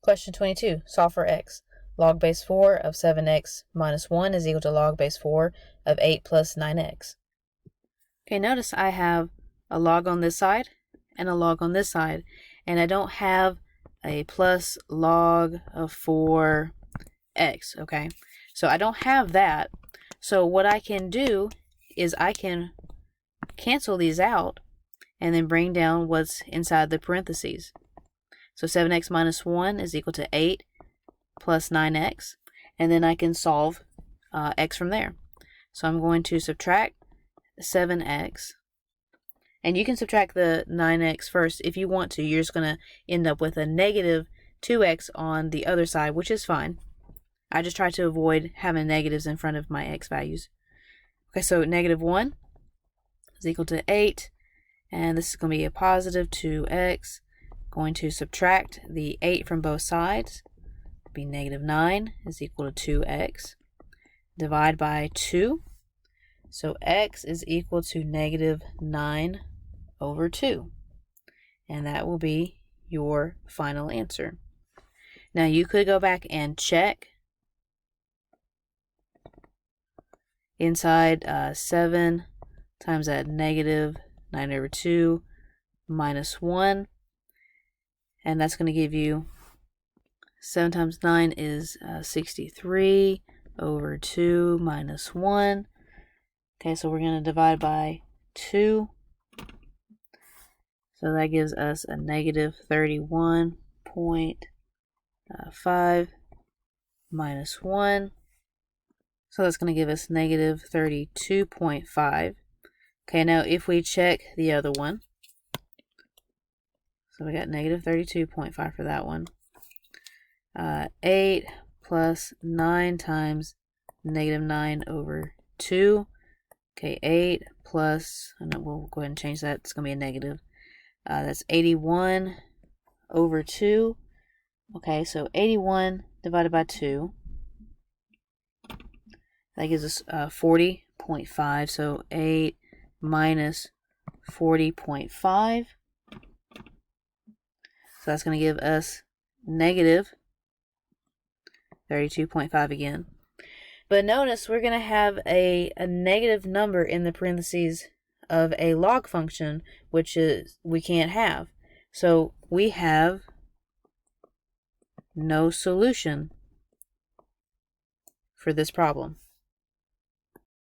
Question 22. Solve for x. Log base 4 of 7x minus 1 is equal to log base 4 of 8 plus 9x. Okay, notice I have a log on this side and a log on this side, and I don't have a plus log of 4x, okay? So I don't have that. So what I can do is I can cancel these out and then bring down what's inside the parentheses. So 7x minus 1 is equal to 8 plus 9x, and then I can solve x from there. So I'm going to subtract 7x, and you can subtract the 9x first if you want to. You're just going to end up with a negative 2x on the other side, which is fine. I just try to avoid having negatives in front of my x values. Okay, so negative 1 is equal to 8, and this is going to be a positive 2x. Going to subtract the 8 from both sides. Be negative 9 is equal to 2x. Divide by 2. So x is equal to negative 9 over 2. And that will be your final answer. Now you could go back and check inside 7 times that negative 9 over 2 minus 1. And that's going to give you 7 times 9 is 63 over 2 minus 1. Okay, so we're going to divide by 2. So that gives us a negative 31.5 minus 1. So that's going to give us negative 32.5. Okay, now if we check the other one, so we got negative 32.5 for that one. 8 plus 9 times negative 9 over 2. Okay, 8 plus, and we'll go ahead and change that. It's going to be a negative. That's 81 over 2. Okay, so 81 divided by 2. That gives us 40.5. So 8 minus 40.5. So that's going to give us negative 32.5 again. But notice we're going to have a negative number in the parentheses of a log function, which is we can't have. So we have no solution for this problem.